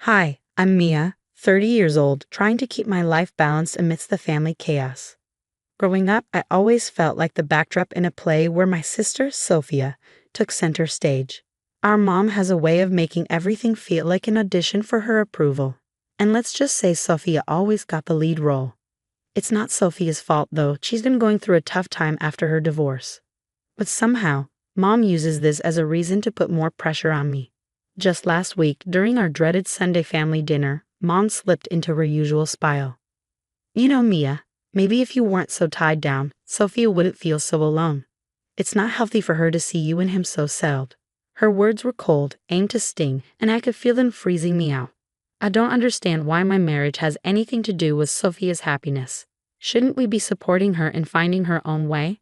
Hi, I'm Mia, 30 years old, trying to keep my life balanced amidst the family chaos. Growing up, I always felt like the backdrop in a play where my sister, Sophia, took center stage. Our mom has a way of making everything feel like an audition for her approval. And let's just say Sophia always got the lead role. It's not Sophia's fault, though. She's been going through a tough time after her divorce. But somehow, mom uses this as a reason to put more pressure on me. Just last week, during our dreaded Sunday family dinner, mom slipped into her usual spiral. You know, Mia, maybe if you weren't so tied down, Sophia wouldn't feel so alone. It's not healthy for her to see you and him so settled. Her words were cold, aimed to sting, and I could feel them freezing me out. I don't understand why my marriage has anything to do with Sophia's happiness. Shouldn't we be supporting her and finding her own way?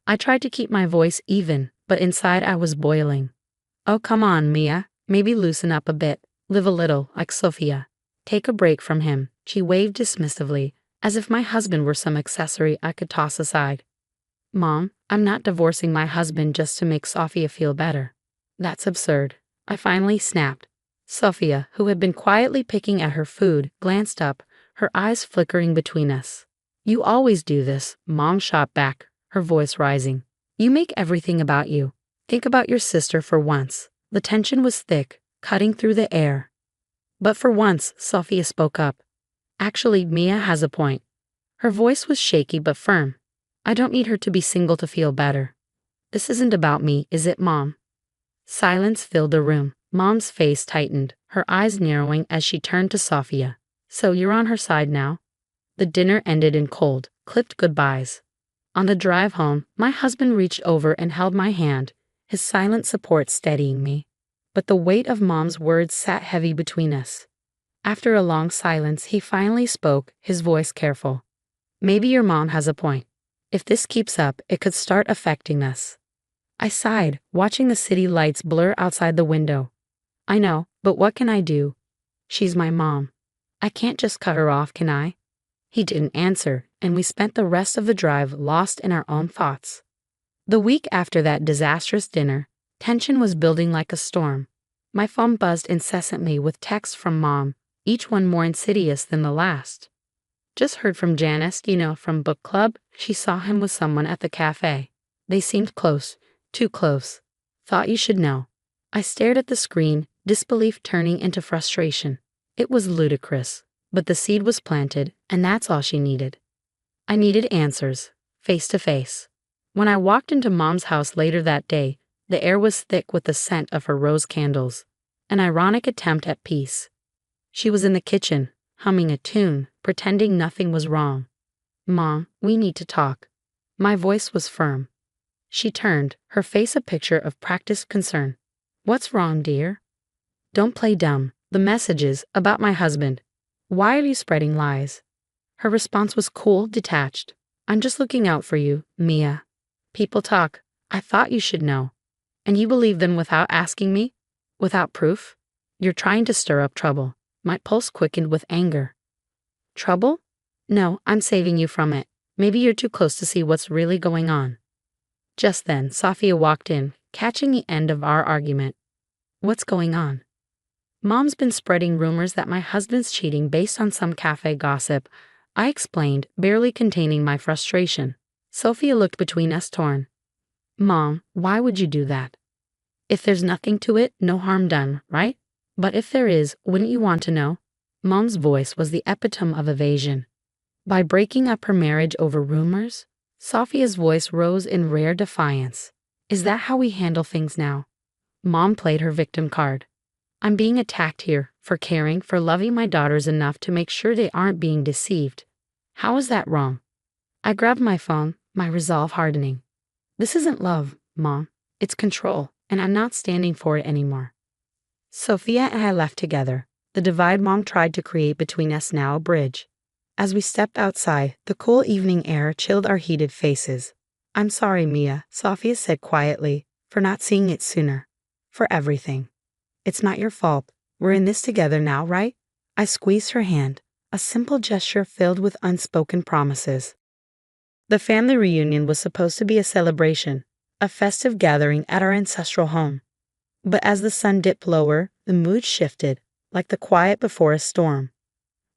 I tried to keep my voice even, but inside I was boiling. Oh, come on, Mia. Maybe loosen up a bit, live a little, like Sophia. Take a break from him, she waved dismissively, as if my husband were some accessory I could toss aside. Mom, I'm not divorcing my husband just to make Sophia feel better. That's absurd. I finally snapped. Sophia, who had been quietly picking at her food, glanced up, her eyes flickering between us. You always do this, Mom shot back, her voice rising. You make everything about you. Think about your sister for once. The tension was thick, cutting through the air. But for once, Sophia spoke up. Actually, Mia has a point. Her voice was shaky but firm. I don't need her to be single to feel better. This isn't about me, is it, Mom? Silence filled the room. Mom's face tightened, her eyes narrowing as she turned to Sophia. So you're on her side now? The dinner ended in cold, clipped goodbyes. On the drive home, my husband reached over and held my hand, his silent support steadying me. But the weight of Mom's words sat heavy between us. After a long silence, he finally spoke, his voice careful. Maybe your mom has a point. If this keeps up, it could start affecting us. I sighed, watching the city lights blur outside the window. I know, but what can I do? She's my mom. I can't just cut her off, can I? He didn't answer, and we spent the rest of the drive lost in our own thoughts. The week after that disastrous dinner, tension was building like a storm. My phone buzzed incessantly with texts from Mom, each one more insidious than the last. Just heard from Janice, from book club. She saw him with someone at the cafe. They seemed close, too close. Thought you should know. I stared at the screen, disbelief turning into frustration. It was ludicrous, but the seed was planted, and that's all she needed. I needed answers, face to face. When I walked into Mom's house later that day, the air was thick with the scent of her rose candles, an ironic attempt at peace. She was in the kitchen, humming a tune, pretending nothing was wrong. Mom, we need to talk. My voice was firm. She turned, her face a picture of practiced concern. What's wrong, dear? Don't play dumb. The messages about my husband. Why are you spreading lies? Her response was cool, detached. I'm just looking out for you, Mia. People talk. I thought you should know. And you believe them without asking me? Without proof? You're trying to stir up trouble. My pulse quickened with anger. Trouble? No, I'm saving you from it. Maybe you're too close to see what's really going on. Just then, Sophia walked in, catching the end of our argument. What's going on? Mom's been spreading rumors that my husband's cheating based on some cafe gossip. I explained, barely containing my frustration. Sophia looked between us torn. Mom, why would you do that? If there's nothing to it, no harm done, right? But if there is, wouldn't you want to know? Mom's voice was the epitome of evasion. By breaking up her marriage over rumors? Sophia's voice rose in rare defiance. Is that how we handle things now? Mom played her victim card. I'm being attacked here for caring, for loving my daughters enough to make sure they aren't being deceived. How is that wrong? I grabbed my phone, my resolve hardening. This isn't love, Mom. It's control, and I'm not standing for it anymore. Sophia and I left together, the divide Mom tried to create between us now a bridge. As we stepped outside, the cool evening air chilled our heated faces. I'm sorry, Mia, Sophia said quietly, for not seeing it sooner. For everything. It's not your fault. We're in this together now, right? I squeezed her hand, a simple gesture filled with unspoken promises. The family reunion was supposed to be a celebration, a festive gathering at our ancestral home. But as the sun dipped lower, the mood shifted, like the quiet before a storm.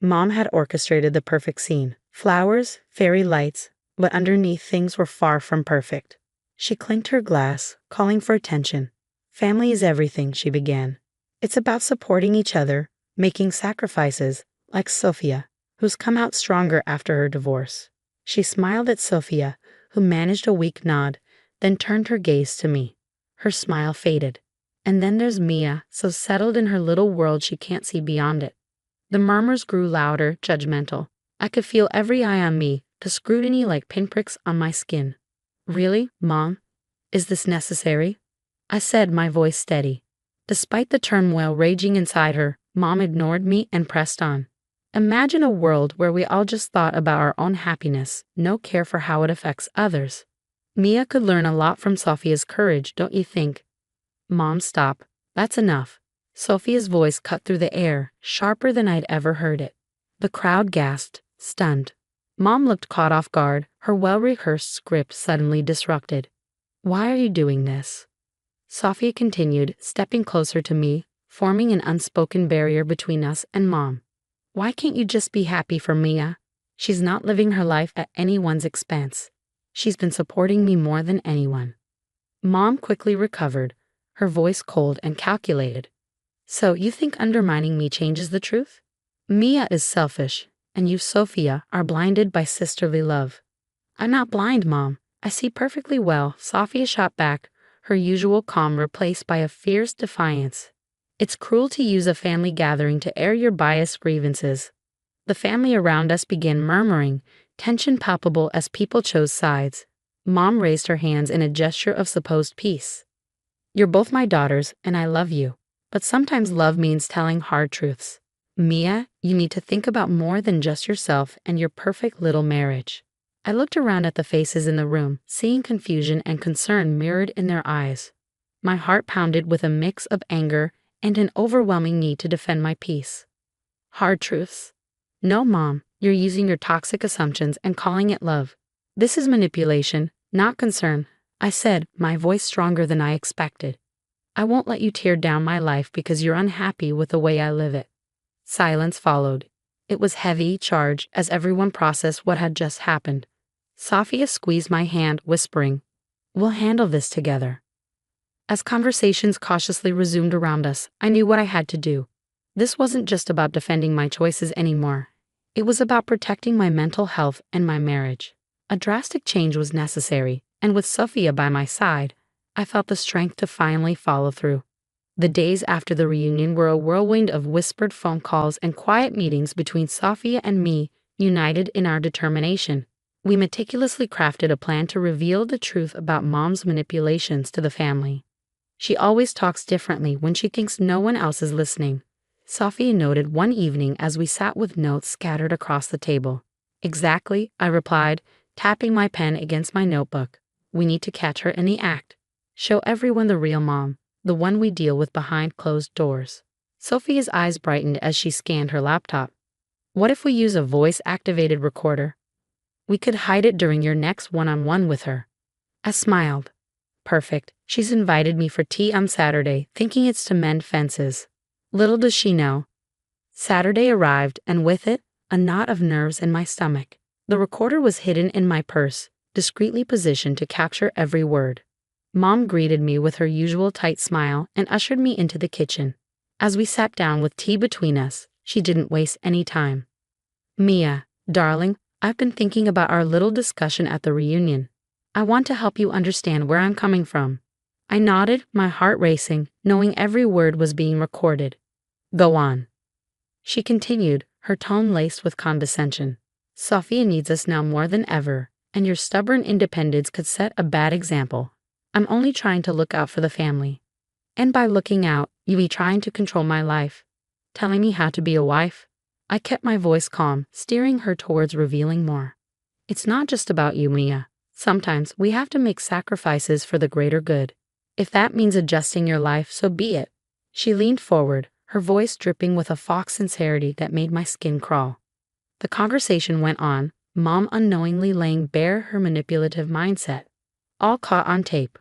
Mom had orchestrated the perfect scene. Flowers, fairy lights, but underneath things were far from perfect. She clinked her glass, calling for attention. Family is everything, she began. It's about supporting each other, making sacrifices, like Sophia, who's come out stronger after her divorce. She smiled at Sophia, who managed a weak nod, then turned her gaze to me. Her smile faded. And then there's Mia, so settled in her little world she can't see beyond it. The murmurs grew louder, judgmental. I could feel every eye on me, the scrutiny like pinpricks on my skin. Really, Mom? Is this necessary? I said, my voice steady. Despite the turmoil raging inside her, Mom ignored me and pressed on. Imagine a world where we all just thought about our own happiness, no care for how it affects others. Mia could learn a lot from Sophia's courage, don't you think? Mom, stop. That's enough. Sophia's voice cut through the air, sharper than I'd ever heard it. The crowd gasped, stunned. Mom looked caught off guard, her well-rehearsed script suddenly disrupted. Why are you doing this? Sophia continued, stepping closer to me, forming an unspoken barrier between us and Mom. Why can't you just be happy for Mia? She's not living her life at anyone's expense. She's been supporting me more than anyone. Mom quickly recovered, her voice cold and calculated. So you think undermining me changes the truth? Mia is selfish, and you, Sophia, are blinded by sisterly love. I'm not blind, Mom. I see perfectly well, Sophia shot back, her usual calm replaced by a fierce defiance. It's cruel to use a family gathering to air your biased grievances. The family around us began murmuring, tension palpable as people chose sides. Mom raised her hands in a gesture of supposed peace. You're both my daughters, and I love you. But sometimes love means telling hard truths. Mia, you need to think about more than just yourself and your perfect little marriage. I looked around at the faces in the room, seeing confusion and concern mirrored in their eyes. My heart pounded with a mix of anger and an overwhelming need to defend my peace. Hard truths. No, Mom, you're using your toxic assumptions and calling it love. This is manipulation, not concern, I said, my voice stronger than I expected. I won't let you tear down my life because you're unhappy with the way I live it. Silence followed. It was heavy, charged, as everyone processed what had just happened. Sophia squeezed my hand, whispering, We'll handle this together. As conversations cautiously resumed around us, I knew what I had to do. This wasn't just about defending my choices anymore. It was about protecting my mental health and my marriage. A drastic change was necessary, and with Sophia by my side, I felt the strength to finally follow through. The days after the reunion were a whirlwind of whispered phone calls and quiet meetings between Sophia and me, united in our determination. We meticulously crafted a plan to reveal the truth about Mom's manipulations to the family. She always talks differently when she thinks no one else is listening, Sophia noted one evening as we sat with notes scattered across the table. Exactly, I replied, tapping my pen against my notebook. We need to catch her in the act. Show everyone the real Mom, the one we deal with behind closed doors. Sophia's eyes brightened as she scanned her laptop. What if we use a voice-activated recorder? We could hide it during your next one-on-one with her. I smiled. Perfect. She's invited me for tea on Saturday, thinking it's to mend fences. Little does she know. Saturday arrived, and with it, a knot of nerves in my stomach. The recorder was hidden in my purse, discreetly positioned to capture every word. Mom greeted me with her usual tight smile and ushered me into the kitchen. As we sat down with tea between us, she didn't waste any time. Mia, darling, I've been thinking about our little discussion at the reunion. I want to help you understand where I'm coming from. I nodded, my heart racing, knowing every word was being recorded. Go on. She continued, her tone laced with condescension. Sophia needs us now more than ever, and your stubborn independence could set a bad example. I'm only trying to look out for the family. And by looking out, you be trying to control my life, telling me how to be a wife. I kept my voice calm, steering her towards revealing more. It's not just about you, Mia. Sometimes we have to make sacrifices for the greater good. If that means adjusting your life, so be it. She leaned forward, her voice dripping with a fox sincerity that made my skin crawl. The conversation went on, Mom unknowingly laying bare her manipulative mindset, all caught on tape.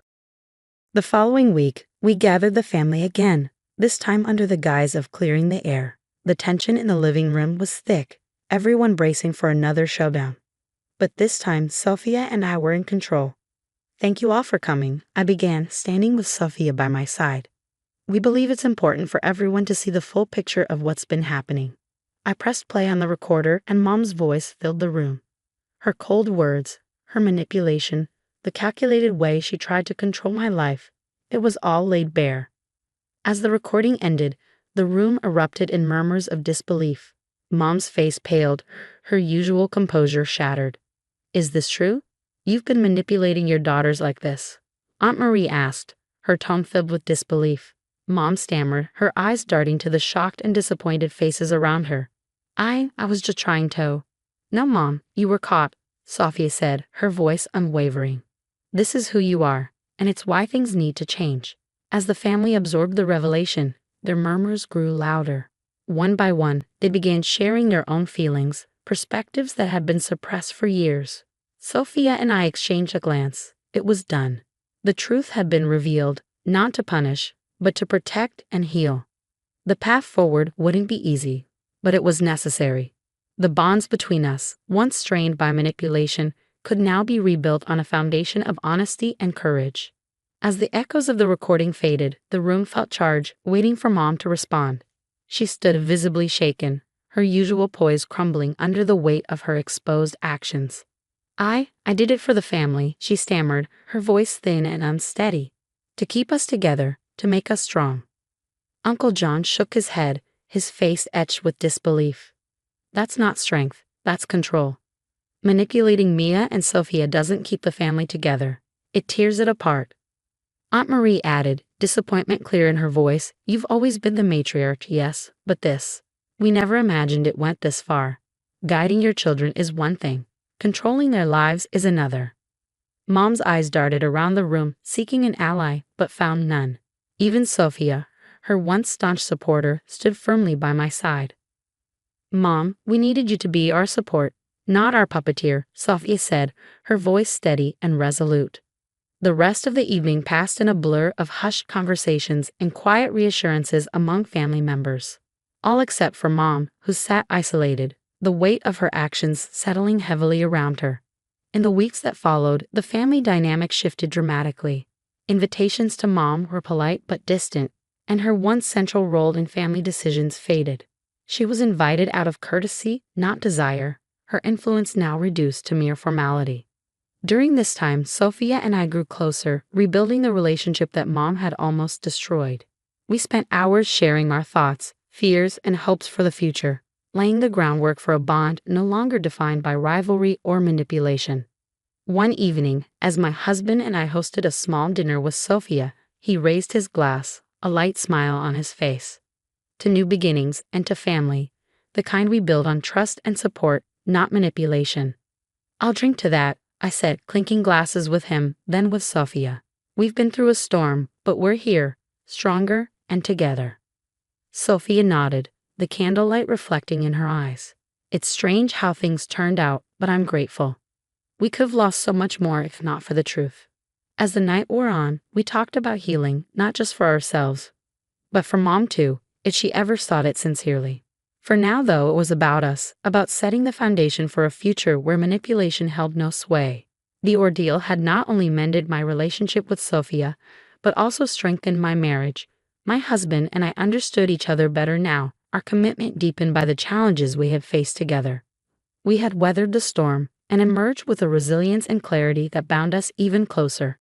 The following week, we gathered the family again. this time under the guise of clearing the air. The tension in the living room was thick, everyone bracing for another showdown. But this time, Sophia and I were in control. "Thank you all for coming," I began, standing with Sophia by my side. "We believe it's important for everyone to see the full picture of what's been happening." I pressed play on the recorder and Mom's voice filled the room. Her cold words, her manipulation, the calculated way she tried to control my life, it was all laid bare. As the recording ended, the room erupted in murmurs of disbelief. Mom's face paled, her usual composure shattered. "Is this true? You've been manipulating your daughters like this?" Aunt Marie asked, her tone filled with disbelief. Mom stammered, her eyes darting to the shocked and disappointed faces around her. I was just trying to." "No, Mom, you were caught," Sophia said, her voice unwavering. "This is who you are, and it's why things need to change." As the family absorbed the revelation, their murmurs grew louder. One by one, they began sharing their own feelings, perspectives that had been suppressed for years. Sophia and I exchanged a glance. It was done. The truth had been revealed, not to punish, but to protect and heal. The path forward wouldn't be easy, but it was necessary. The bonds between us, once strained by manipulation, could now be rebuilt on a foundation of honesty and courage. As the echoes of the recording faded, the room felt charged, waiting for Mom to respond. She stood visibly shaken, her usual poise crumbling under the weight of her exposed actions. I did it for the family," she stammered, her voice thin and unsteady. "To keep us together, to make us strong." Uncle John shook his head, his face etched with disbelief. "That's not strength, that's control. Manipulating Mia and Sophia doesn't keep the family together. It tears it apart." Aunt Marie added, disappointment clear in her voice, "You've always been the matriarch, yes, but this. We never imagined it went this far. Guiding your children is one thing. Controlling their lives is another." Mom's eyes darted around the room, seeking an ally, but found none. Even Sophia, her once staunch supporter, stood firmly by my side. "Mom, we needed you to be our support, not our puppeteer," Sophia said, her voice steady and resolute. The rest of the evening passed in a blur of hushed conversations and quiet reassurances among family members. All except for Mom, who sat isolated, the weight of her actions settling heavily around her. In the weeks that followed, the family dynamic shifted dramatically. Invitations to Mom were polite but distant, and her once central role in family decisions faded. She was invited out of courtesy, not desire, her influence now reduced to mere formality. During this time, Sophia and I grew closer, rebuilding the relationship that Mom had almost destroyed. We spent hours sharing our thoughts, fears, and hopes for the future, laying the groundwork for a bond no longer defined by rivalry or manipulation. One evening, as my husband and I hosted a small dinner with Sophia, he raised his glass, a light smile on his face. "To new beginnings and to family, the kind we build on trust and support, not manipulation." "I'll drink to that," I said, clinking glasses with him, then with Sophia. "We've been through a storm, but we're here, stronger and together." Sophia nodded, the candlelight reflecting in her eyes. "It's strange how things turned out, but I'm grateful. We could have lost so much more if not for the truth." As the night wore on, we talked about healing, not just for ourselves, but for Mom too, if she ever sought it sincerely. For now, though, it was about us, about setting the foundation for a future where manipulation held no sway. The ordeal had not only mended my relationship with Sophia, but also strengthened my marriage. My husband and I understood each other better now, our commitment deepened by the challenges we had faced together. We had weathered the storm and emerged with a resilience and clarity that bound us even closer.